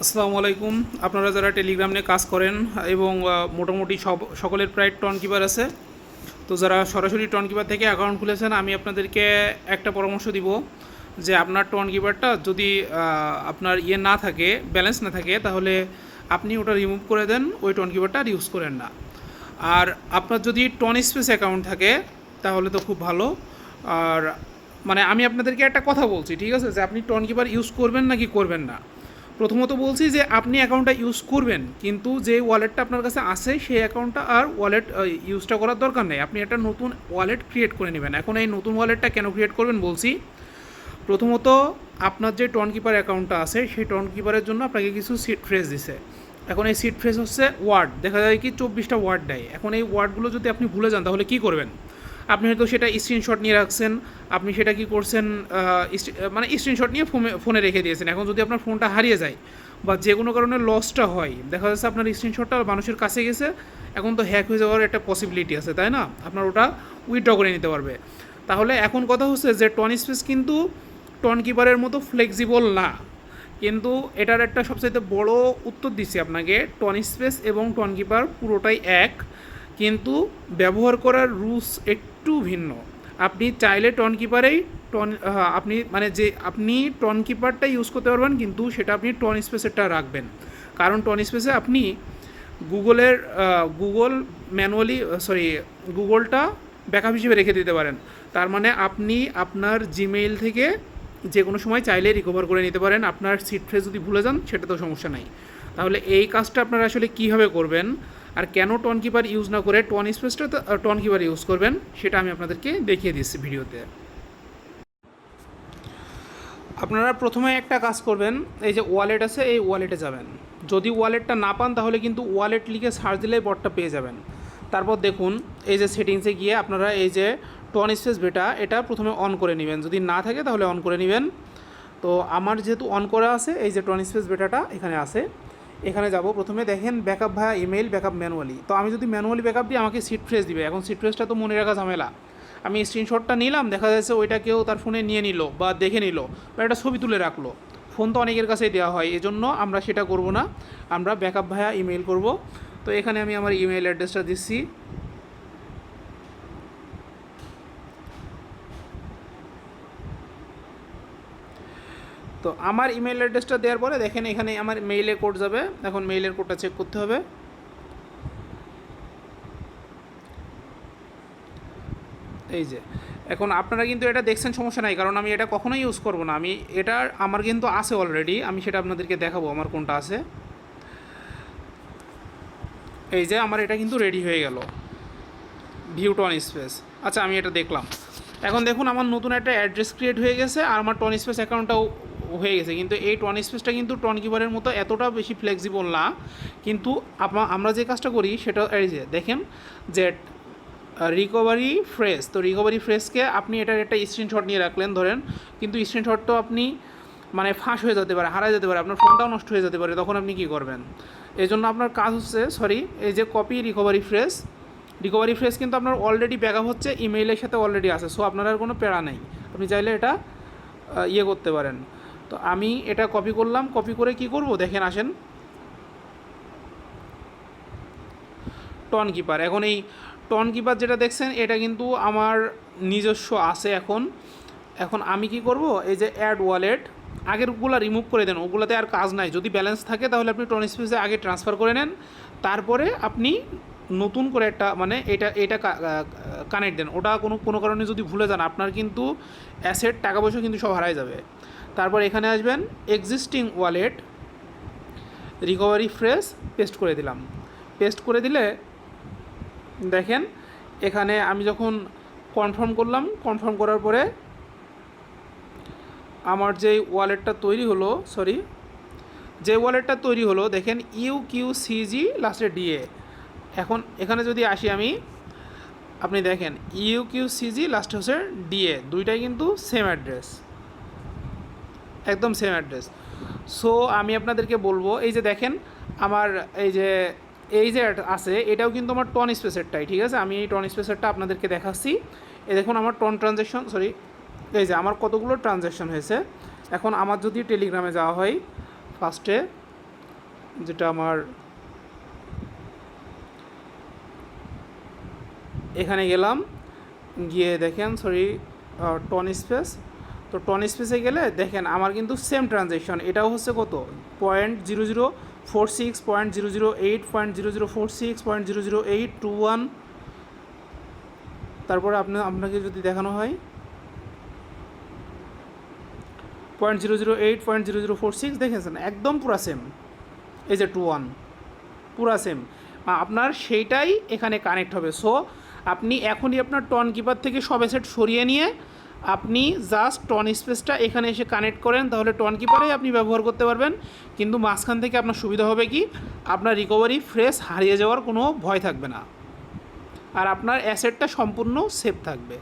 আসসালামু আলাইকুম। আপনারা যারা টেলিগ্রাম নিয়ে কাজ করেন এবং মোটামুটি সকলের প্রায় টন কিপার আছে, তো যারা সরাসরি টন কিপার থেকে অ্যাকাউন্ট খুলেছেন, আমি আপনাদেরকে একটা পরামর্শ দিব যে আপনার টন কিপারটা যদি আপনার না থাকে, ব্যালেন্স না থাকে, তাহলে আপনি ওটা রিমুভ করে দেন, ওই টন কিপারটা আর ইউজ করেন না। আর আপনার যদি টন স্পেস অ্যাকাউন্ট থাকে তাহলে তো খুব ভালো। আর মানে আমি আপনাদেরকে একটা কথা বলছি, ঠিক আছে, যে আপনি টন কিপার ইউজ করবেন নাকি করবেন না। প্রথমত বলছি যে আপনি অ্যাকাউন্টটা ইউজ করবেন, কিন্তু যে ওয়ালেটটা আপনার কাছে আছে সেই অ্যাকাউন্টটা আর ওয়ালেট ইউজটা করার দরকার নেই। আপনি একটা নতুন ওয়ালেট ক্রিয়েট করে নেবেন। এখন এই নতুন ওয়ালেটটা কেন ক্রিয়েট করবেন বলছি। প্রথমত, আপনার যে টন কিপার অ্যাকাউন্টটা আছে সেই টন কিপারের জন্য আপনাকে কিছু সিট ফ্রেজ দিছে। এখন এই সিট ফ্রেজ হচ্ছে ওয়ার্ড, দেখা যায় কি 24টা ওয়ার্ড দেয়। এখন এই ওয়ার্ডগুলো যদি আপনি ভুলে যান তাহলে কী করবেন। আপনি হয়তো সেটা স্ক্রিনশট নিয়ে রাখছেন, আপনি সেটা কি করছেন, মানে স্ক্রিনশট নিয়ে ফোনে রেখে দিয়েছেন। এখন যদি আপনার ফোনটা হারিয়ে যায় বা যে কোনো কারণে লসটা হয়, দেখা যাচ্ছে আপনার স্ক্রিনশটটা মানুষের কাছে গেছে, এখন তো হ্যাক হয়ে যাওয়ার একটা পসিবিলিটি আছে, তাই না? আপনার ওটা উইথড্র করে নিতে পারবে। তাহলে এখন কথা হচ্ছে যে টন স্পেস কিন্তু টন কিপারের মতো ফ্লেক্সিবল না, কিন্তু এটার একটা সবচাইতে বড় উত্তর দিচ্ছি আপনাকে। টন স্পেস এবং টন কিপার পুরোটাই এক, কিন্তু ব্যবহার করার রুলস একটু ভিন্ন। আপনি চাইলে টন কিপারেই আপনি মানে যে আপনি টন কিপারটা ইউজ করতে পারবেন, কিন্তু সেটা আপনি টন স্পেসেরটা রাখবেন। কারণ টন স্পেসে আপনি গুগল ম্যানুয়ালি গুগলটা ব্যাকআপ হিসেবে রেখে দিতে পারেন। তার মানে আপনি আপনার জিমেইল থেকে যে কোনো সময় চাইলে রিকভার করে নিতে পারেন। আপনার সিট ফ্রেজ যদি ভুলে যান সেটা তো সমস্যা নাই। তাহলে এই কাজটা আপনারা আসলে কীভাবে করবেন আর কেন টন কিপার ইউজ না করে টন স্পেসটা টন কিপার ইউজ করবেন, সেটা আমি আপনাদেরকে দেখিয়ে দিচ্ছি ভিডিওতে। আপনারা প্রথমে একটা কাজ করবেন, এই যে ওয়ালেট আছে এই ওয়ালেটে যাবেন। যদি ওয়ালেটটা না পান তাহলে কিন্তু ওয়ালেট লিখে সার্চ দিলেই বটটা পেয়ে যাবেন। তারপর দেখুন এই যে সেটিংসে গিয়ে আপনারা এই যে টন স্পেস বেটা এটা প্রথমে অন করে নেবেন, যদি না থাকে তাহলে অন করে নেবেন। তো আমার যেহেতু অন করা আছে, এই যে টন স্পেস বেটাটা এখানে আছে, এখানে যাব। প্রথমে দেখেন ব্যাকআপ ভায়া ইমেল, ব্যাকআপ ম্যানুয়ালি। তো আমি যদি ম্যানুয়ালি ব্যাকআপ দিই আমাকে সিট ফ্রেজ দিবে। এখন সিট ফ্রেজটা তো মনে রাখা ঝামেলা। আমি স্ক্রিনশটটা নিলাম, দেখা যাচ্ছে ওইটা কেউ তার ফোনে নিয়ে নিল বা দেখে নিল বা একটা ছবি তুলে রাখলো। ফোন তো অনেকের কাছেই দেওয়া হয়, এজন্য আমরা সেটা করব না, আমরা ব্যাকআপ ভায়া ইমেল করব। তো এখানে আমি আমার ইমেল অ্যাড্রেসটা দিচ্ছি। তো আমার ইমেল অ্যাড্রেসটা দেওয়ার পরে দেখেন এখানে আমার মেইলে কোড যাবে। এখন মেইলের কোডটা চেক করতে হবে। এই যে এখন আপনারা কিন্তু এটা দেখছেন, সমস্যা নাই, কারণ আমি এটা কখনোই ইউজ করব না। আমি এটা আমার কিন্তু আছে অলরেডি, আমি সেটা আপনাদেরকে দেখাবো আমার কোনটা আছে। এই যে আমার এটা কিন্তু রেডি হয়ে গেল, ভিউ টন স্পেস। আচ্ছা, আমি এটা দেখলাম। এখন দেখুন আমার নতুন একটা অ্যাড্রেস ক্রিয়েট হয়ে গেছে আর আমার টন স্পেস অ্যাকাউন্টটাও হয়ে গেছে। কিন্তু এই টন স্পেসটা কিন্তু টন কিপারের মতো এতটা বেশি ফ্লেক্সিবল না। কিন্তু আমরা যে কাজটা করি সেটা এই যে দেখেন যে রিকভারি ফ্রেজ। তো রিকভারি ফ্রেজকে আপনি এটার একটা স্ক্রিনশট নিয়ে রাখলেন ধরেন, কিন্তু স্ক্রিনশটটাও আপনি মানে ফাঁস হয়ে যেতে পারে, হারাই যেতে পারে, আপনার ফোনটাও নষ্ট হয়ে যেতে পারে, তখন আপনি কী করবেন। এই জন্য আপনার কাজ হচ্ছে এই যে copy recovery phrase. Recovery phrase কিন্তু আপনার অলরেডি ব্যাকআপ হচ্ছে, ইমেইলের সাথে অলরেডি আছে, সো আপনার আর কোনো প্যারা নেই, আপনি চাইলে এটা করতে পারেন। তো আমি এটা কপি করলাম, কপি করে কি করব দেখেন, আসেন টন কিপার। এখন এই টন কিপার যেটা দেখছেন এটা কিন্তু আমার নিজস্ব আছে। এখন আমি কি করব, এই যে অ্যাড ওয়ালেট, আগেরগুলো রিমুভ করে দেন, ওগুলোতে আর কাজ নাই। যদি ব্যালেন্স থাকে তাহলে আপনি টন স্পেসে আগে ট্রান্সফার করে নেন, তারপরে আপনি নতুন করে একটা মানে এটা কানেক্ট দেন। ওটা কোনো কারণে যদি ভুলে যান আপনার কিন্তু অ্যাসেট, টাকা পয়সা কিন্তু সব হারাই যাবে। তারপর এখানে আসবেন existing wallet, recovery phrase paste করে দিলাম। পেস্ট করে দিলে দেখেন এখানে আমি যখন কনফার্ম করলাম, কনফার্ম করার পরে আমার যেই ওয়ালেটটা তৈরি হলো, যে ওয়ালেটটা তৈরি হলো দেখেন UQCG লাস্টে DA। এখন এখানে যদি আসি আমি, আপনি দেখেন UQCG লাস্টে হচ্ছে DA, দুইটাই কিন্তু সেম অ্যাড্রেস, একদম সেম অ্যাড্রেস। সো আমি আপনাদেরকে বলবো, এই যে দেখেন আমার এই যে আছে এটাও কিন্তু আমার টন স্পেসেরটাই, ঠিক আছে। আমি এই টন স্পেসেরটা আপনাদেরকে দেখাচ্ছি। এই দেখুন আমার টন ট্রানজ্যাকশন, এই যে আমার কতগুলো ট্রানজ্যাকশন হয়েছে। এখন আমার যদি টেলিগ্রামে যাওয়া হয়, ফার্স্টে যেটা আমার এখানে গেলাম, গিয়ে দেখেন সরি টন স্পেস, তো টন স্পেসে গেলে দেখেন আমার কিন্তু সেম ট্রানজ্যাকশন, এটাও হচ্ছে কত 0.0046 0.008 0.0046 0.00821। তারপরে আপনাকে যদি দেখানো হয় 0.008 0.0046 দেখেছেন একদম পুরা সেম, এই যে 21 পুরা সেম, আপনার সেইটাই এখানে কানেক্ট হবে। সো আপনি এখনই আপনার টন কিপার থেকে সব অ্যাসেট সরিয়ে নিয়ে আপনি জাস্ট টন স্পেসটা এখানে এসে কানেক্ট করেন, তাহলে টন কিপারেই আপনি ব্যবহার করতে পারবেন। কিন্তু মাঝখান থেকে আপনার সুবিধা হবে কি, আপনার রিকভারি ফ্রেশ হারিয়ে যাওয়ার কোনো ভয় থাকবে না, আর আপনার অ্যাসেটটা সম্পূর্ণ সেফ থাকবে।